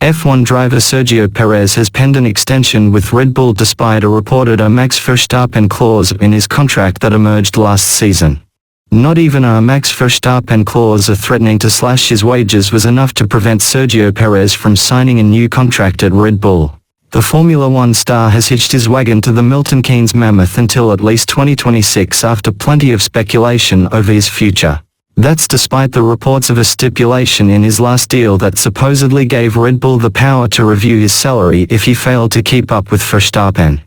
F1 driver Sergio Perez has penned an extension with Red Bull despite a reported Max Verstappen clause in his contract that emerged last season. Not even a Max Verstappen clause threatening to slash his wages was enough to prevent Sergio Perez from signing a new contract at Red Bull. The Formula One star has hitched his wagon to the Milton Keynes Mammoth until at least 2026 after plenty of speculation over his future. That's despite the reports of a stipulation in his last deal that supposedly gave Red Bull the power to review his salary if he failed to keep up with Verstappen.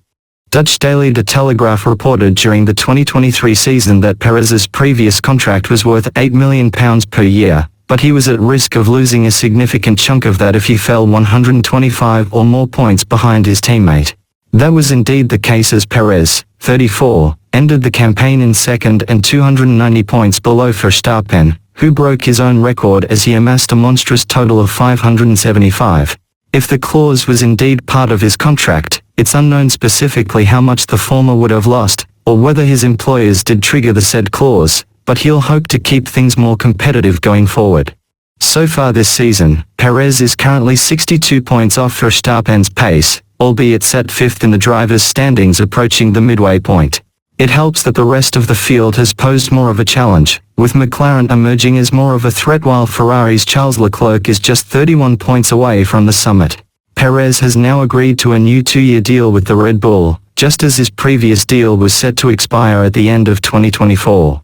Dutch daily De Telegraaf reported during the 2023 season that Perez's previous contract was worth £8 million per year, but he was at risk of losing a significant chunk of that if he fell 125 or more points behind his teammate. That was indeed the case as Perez, 34, ended the campaign in second and 290 points below Verstappen, who broke his own record as he amassed a monstrous total of 575. If the clause was indeed part of his contract, it's unknown specifically how much the former would have lost, or whether his employers did trigger the said clause, but he'll hope to keep things more competitive going forward. So far this season, Perez is currently 62 points off Verstappen's pace, albeit set fifth in the drivers' standings approaching the midway point. It helps that the rest of the field has posed more of a challenge, with McLaren emerging as more of a threat while Ferrari's Charles Leclerc is just 31 points away from the summit. Perez has now agreed to a new 2-year deal with the Red Bull, just as his previous deal was set to expire at the end of 2024.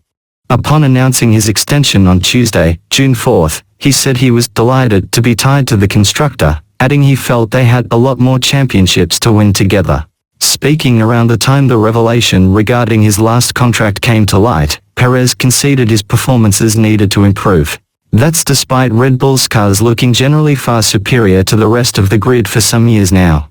Upon announcing his extension on Tuesday, June 4, he said he was delighted to be tied to the constructor, adding he felt they had a lot more championships to win together. Speaking around the time the revelation regarding his last contract came to light, Perez conceded his performances needed to improve. That's despite Red Bull's cars looking generally far superior to the rest of the grid for some years now.